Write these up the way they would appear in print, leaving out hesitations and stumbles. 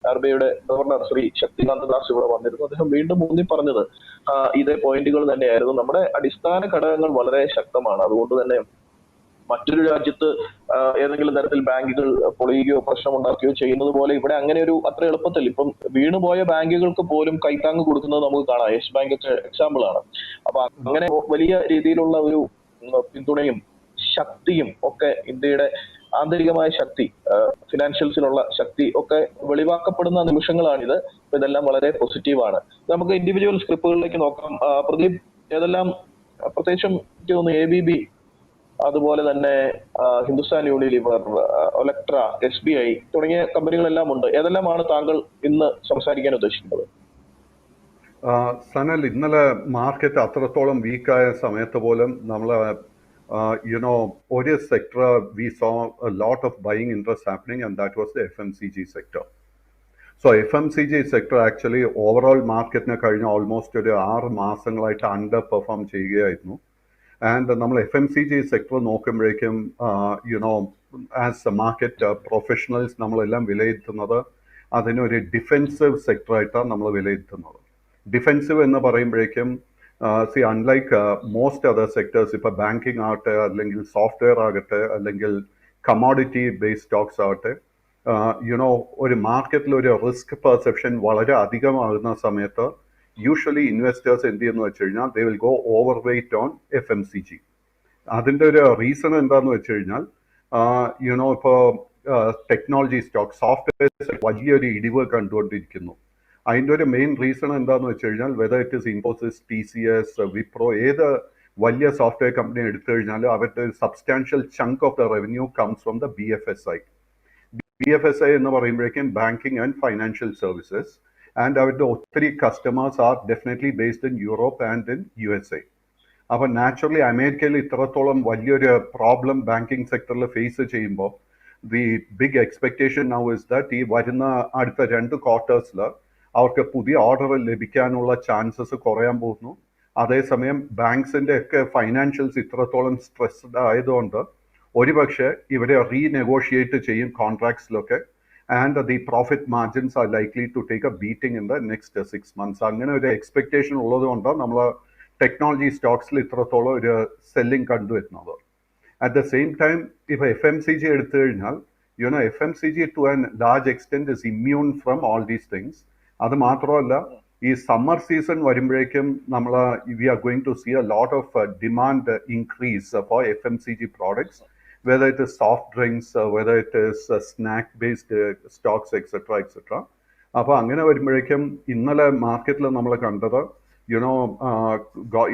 RBIയുടെ governor Shri Shaktikanta Das ഇവിടെ വന്നിരുന്നു. അദ്ദേഹം വീണ്ടും ഊന്നി പറഞ്ഞത് ഇതേ പോയിന്റുകൾ തന്നെയായിരുന്നു. നമ്മുടെ അടിസ്ഥാന ഘടകങ്ങൾ വളരെ ശക്തമാണ്. അതുകൊണ്ട് തന്നെ മറ്റൊരു രാജ്യത്ത് ഏതെങ്കിലും തരത്തിൽ ബാങ്കുകൾ പൊളിയുകയോ പ്രശ്നമുണ്ടാക്കുകയോ ചെയ്യുന്നത് പോലെ ഇവിടെ അങ്ങനെ ഒരു അത്ര എളുപ്പത്തിൽ ഇപ്പം വീണുപോയ ബാങ്കുകൾക്ക് പോലും കൈത്താങ്ങ് കൊടുക്കുന്നത് നമുക്ക് കാണാം. യെസ് ബാങ്ക് ഒക്കെ എക്സാമ്പിൾ ആണ്. അപ്പൊ അങ്ങനെ വലിയ രീതിയിലുള്ള ഒരു പിന്തുണയും ശക്തിയും ഒക്കെ ഇന്ത്യയുടെ ആന്തരികമായ ശക്തി, ഫിനാൻഷ്യൽസിലുള്ള ശക്തി ഒക്കെ വെളിവാക്കപ്പെടുന്ന നിമിഷങ്ങളാണിത്. ഇതെല്ലാം വളരെ പോസിറ്റീവാണ്. നമുക്ക് ഇൻഡിവിജ്വൽ സ്ക്രിപ്റ്റുകളിലേക്ക് നോക്കാം. പ്രദീപ്, ഏതെല്ലാം പ്രത്യേകിച്ചും എനിക്ക് തോന്നുന്നു ABB, അതുപോലെ തന്നെ ഹിന്ദുസ്ഥാൻ യൂണിലിവർ, ഒലക്ട്ര, SBI തുടങ്ങിയ കമ്പനികളെല്ലാം ഉണ്ട്. ഏതെല്ലാമാണ് താങ്കൾ ഇന്ന് സംസാരിക്കാൻ ഉദ്ദേശിക്കുന്നത്? സനൽ, ഇന്നലെ മാർക്കറ്റ് അത്രത്തോളം വീക്കായ സമയത്ത് പോലും നമ്മൾ ഒരു sector we saw a lot of buying interest happening, and that was the FMCG sector. So FMCG sector actually overall മാർക്കറ്റിനെ കഴിഞ്ഞ ഓൾമോസ്റ്റ് ഒരു 6 മാസങ്ങളായിട്ട് അണ്ടർ പെർഫോം ചെയ്യുകയായിരുന്നു. ആൻഡ് നമ്മൾ FMCG സെക്ടർ നോക്കുമ്പോഴേക്കും ആസ് മാർക്കറ്റ് പ്രൊഫഷണൽസ് നമ്മളെല്ലാം വിലയിരുത്തുന്നത് അതിനൊരു ഡിഫെൻസീവ് സെക്ടറായിട്ടാണ് നമ്മൾ വിലയിരുത്തുന്നത്. ഡിഫെൻസീവ് എന്ന് പറയുമ്പോഴേക്കും അൺലൈക്ക് മോസ്റ്റ് അതർ സെക്ടേഴ്സ്, ഇപ്പോൾ ബാങ്കിങ് ആകട്ടെ, അല്ലെങ്കിൽ സോഫ്റ്റ്വെയർ ആകട്ടെ, അല്ലെങ്കിൽ കമോഡിറ്റി ബേസ്ഡ് സ്റ്റോക്സ് ആകട്ടെ, ഒരു മാർക്കറ്റിൽ ഒരു റിസ്ക് പെർസെപ്ഷൻ വളരെ അധികമാകുന്ന സമയത്ത് യൂഷ്വലി ഇൻവെസ്റ്റേഴ്സ് എന്ത് ചെയ്യുന്നു വെച്ച് കഴിഞ്ഞാൽ they will go over weight on FMCG. അതിൻ്റെ ഒരു റീസൺ എന്താണെന്ന് വെച്ച് കഴിഞ്ഞാൽ ഇപ്പോൾ ടെക്നോളജി സ്റ്റോക്ക്, സോഫ്റ്റ്വെയർസ് വലിയൊരു ഇടിവ് കണ്ടുകൊണ്ടിരിക്കുന്നു. അതിൻ്റെ ഒരു മെയിൻ റീസൺ എന്താണെന്ന് വെച്ച് കഴിഞ്ഞാൽ whether it is Infosys, TCS, Wipro, ഏത് വലിയ സോഫ്റ്റ്വെയർ കമ്പനി എടുത്തു കഴിഞ്ഞാലും അവരുടെ substantial chunk of the revenue comes from the BFSI. BFSI എന്ന് പറയുമ്പോഴേക്കും banking and financial services, and അവരുടെ ഒത്തിരി customers are definitely based in Europe and in USA. അപ്പം നാച്ചുറലി അമേരിക്കയിൽ ഇത്രത്തോളം വലിയൊരു പ്രോബ്ലം ബാങ്കിങ് സെക്ടറിൽ ഫേസ് ചെയ്യുമ്പോൾ the big expectation now is that ഈ വരുന്ന അടുത്ത 2 ക്വാർട്ടേഴ്സിൽ അവർക്ക് പുതിയ ഓർഡർ ലഭിക്കാനുള്ള ചാൻസസ് കുറയാൻ പോകുന്നു. അതേസമയം ബാങ്ക്സിൻ്റെ ഒക്കെ ഫൈനാൻഷ്യൽസ് ഇത്രത്തോളം സ്ട്രെസ്ഡ് ആയതുകൊണ്ട് ഒരുപക്ഷെ ഇവരെ റീനെഗോഷിയേറ്റ് ചെയ്യും കോൺട്രാക്ട്സിലൊക്കെ, and the profit margins are likely to take a beating in the next 6 months. അങ്ങനെ ഒരു എക്സ്പെക്ടേഷൻ ഉള്ളതുകൊണ്ട് നമ്മൾ ടെക്നോളജി സ്റ്റോക്സിൽ ഇത്രത്തോളം ഒരു സെല്ലിംഗ് കണ്ടുവരുന്നത്. അറ്റ് ദ സെയിം ടൈം ഇപ്പോൾ FMCG എടുത്തു കഴിഞ്ഞാൽ FMCG to an large extent is immune from all these things. അത് മാത്രമല്ല, ഈ സമ്മർ സീസൺ വരുമ്പോഴേക്കും നമ്മൾ we are going to see a lot of demand increase for FMCG products, whether it is soft drinks, whether it is snack-based stocks, etc., etc. അപ്പോൾ അങ്ങനെ വരുമ്പോഴേക്കും ഇന്നലെ മാർക്കറ്റിൽ നമ്മൾ കണ്ടത്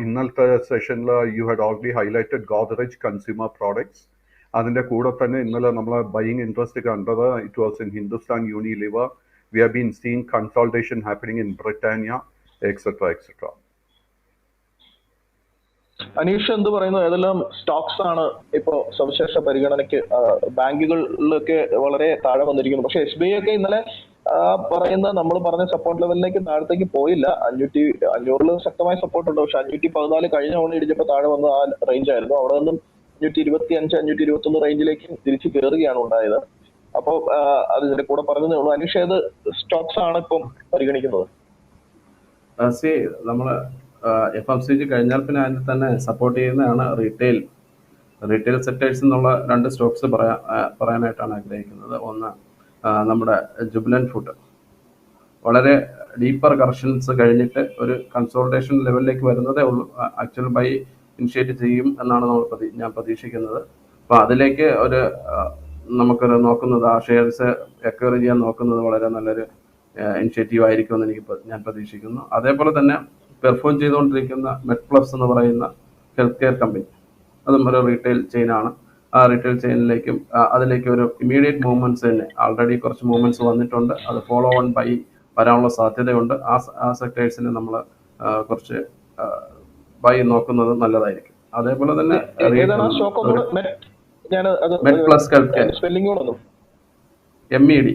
ഇന്നലത്തെ സെഷനിൽ you had already highlighted Godrej consumer products. അതിൻ്റെ കൂടെ തന്നെ ഇന്നലെ നമ്മൾ ബൈയിങ് ഇൻട്രസ്റ്റ് കണ്ടത് it was in Hindustan Unilever. We have been seeing consultation happening in Britannia, etcetera etcetera. Aneesh എന്ത് പറയുന്നു? ഏതെല്ലാം സ്റ്റോക്സ് ആണ് ഇപ്പോ സവിശേഷ പരിഗണനയ്ക്ക്? ബാങ്കുകളിലൊക്കെ വളരെ താഴെ വന്നിരിക്കുന്നു, പക്ഷെ SBI ഒക്കെ ഇന്നലെ നമ്മൾ പറഞ്ഞ സപ്പോർട്ട് ലെവലിലേക്ക് താഴത്തേക്ക് പോയില്ല. 500 ശക്തമായ സപ്പോർട്ട് ഉണ്ട്, പക്ഷെ 514 കഴിഞ്ഞ തവണ ഇടിച്ചപ്പോൾ താഴെ വന്ന ആ റേഞ്ച് ആയിരുന്നു. അവിടെ നിന്നും 525, 521 റേഞ്ചിലേക്ക് തിരിച്ചു കയറുകയാണ് ഉണ്ടായത്. അപ്പോൾ അത് ഇതിന്റെ കൂടെ പറഞ്ഞതേ ഉള്ളൂ. അനീഷ്, ഏത് സ്റ്റോക്സ് ആണ് ഇപ്പം പരിഗണിക്കുന്നത്? നമ്മള് FMCG കഴിഞ്ഞാൽ പിന്നെ അതിൽ തന്നെ സപ്പോർട്ട് ചെയ്യുന്നതാണ് റീറ്റെയിൽ സെക്ടേഴ്സ് എന്നുള്ള 2 സ്റ്റോക്സ് പറയാനായിട്ടാണ് ആഗ്രഹിക്കുന്നത്. ഒന്ന് നമ്മുടെ ജുബിലന്റ് ഫുഡ്, വളരെ ഡീപ്പർ കറക്ഷൻസ് കഴിഞ്ഞിട്ട് ഒരു കൺസോൾട്ടേഷൻ ലെവലിലേക്ക് വരുന്നതേ ഉള്ളൂ. ആക്ച്വൽ ബൈ ഇനിഷ്യേറ്റ് ചെയ്യും എന്നാണ് ഞാൻ പ്രതീക്ഷിക്കുന്നത്. അപ്പോൾ അതിലേക്ക് നമുക്കൊരു നോക്കുന്നത്, ആ ഷെയർസ് അക്വയർ ചെയ്യാൻ നോക്കുന്നത് വളരെ നല്ലൊരു ഇനിഷ്യേറ്റീവ് ആയിരിക്കുമെന്ന് ഞാൻ പ്രതീക്ഷിക്കുന്നു. അതേപോലെ തന്നെ പെർഫോം ചെയ്തുകൊണ്ടിരിക്കുന്ന മെഡ്പ്ലസ് എന്ന് പറയുന്ന ഹെൽത്ത് കെയർ കമ്പനി, അതും ഒരു റീറ്റെയിൽ ചെയിനാണ്. ആ റീറ്റെയിൽ ചെയിനിലേക്കും അതിലേക്ക് ഒരു ഇമ്മീഡിയറ്റ് മൂവ്മെന്റ്സ് തന്നെ ഓൾറെഡി കുറച്ച് മൂവ്മെന്റ്സ് വന്നിട്ടുണ്ട്. അത് ഫോളോ ഓൺ ബൈ വരാനുള്ള സാധ്യതയുണ്ട്. ആ സെക്ടേഴ്സിന് നമ്മൾ കുറച്ച് ബൈ നോക്കുന്നത് നല്ലതായിരിക്കും. അതേപോലെ തന്നെ മെഡ്പ്ലസ് ഹെൽത്ത് കെയർ, MED,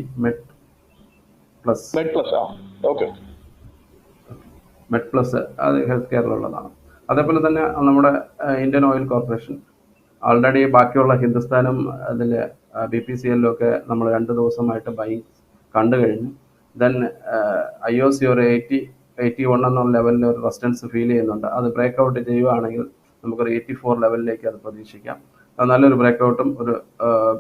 മെഡ്പ്ലസ്, അത് ഹെൽത്ത് കെയറിലുള്ളതാണ്. അതേപോലെ തന്നെ നമ്മുടെ ഇന്ത്യൻ ഓയിൽ കോർപ്പറേഷൻ, ഓൾറെഡി ബാക്കിയുള്ള ഹിന്ദുസ്ഥാനും അതിൽ BPCL ഒക്കെ നമ്മൾ 2 ദിവസമായിട്ട് ബൈ കണ്ടു കഴിഞ്ഞു. ദെൻ IOC ഒരു 81 എന്നുള്ള ലെവലിൽ ഒരു റെസിസ്റ്റൻസ് ഫീൽ ചെയ്യുന്നുണ്ട്. അത് ബ്രേക്ക് ഔട്ട് ചെയ്യുകയാണെങ്കിൽ നമുക്കൊരു 84 ലെവലിലേക്ക് അത് പ്രതീക്ഷിക്കാം. അത് നല്ലൊരു ബ്രേക്ക് ഔട്ടും ഒരു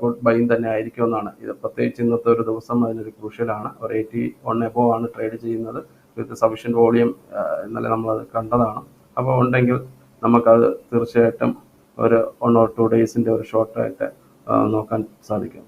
ഗുഡ് ബൈയും തന്നെ ആയിരിക്കും എന്നാണ് ഇത്. പ്രത്യേകിച്ച് ഇന്നത്തെ ഒരു ദിവസം അതിനൊരു ക്രൂഷ്യലാണ്. ഒരു 81 എബോവ് ആണ് ട്രേഡ് ചെയ്യുന്നത് വിത്ത് സഫീഷ്യൻറ്റ് വോളിയം. ഇന്നലെ നമ്മളത് കണ്ടതാണ്. അപ്പോൾ ഉണ്ടെങ്കിൽ നമുക്കത് തീർച്ചയായിട്ടും ഒരു 1 or 2 ഡേയ്സിൻ്റെ ഒരു ഷോർട്ടായിട്ട് നോക്കാൻ സാധിക്കും.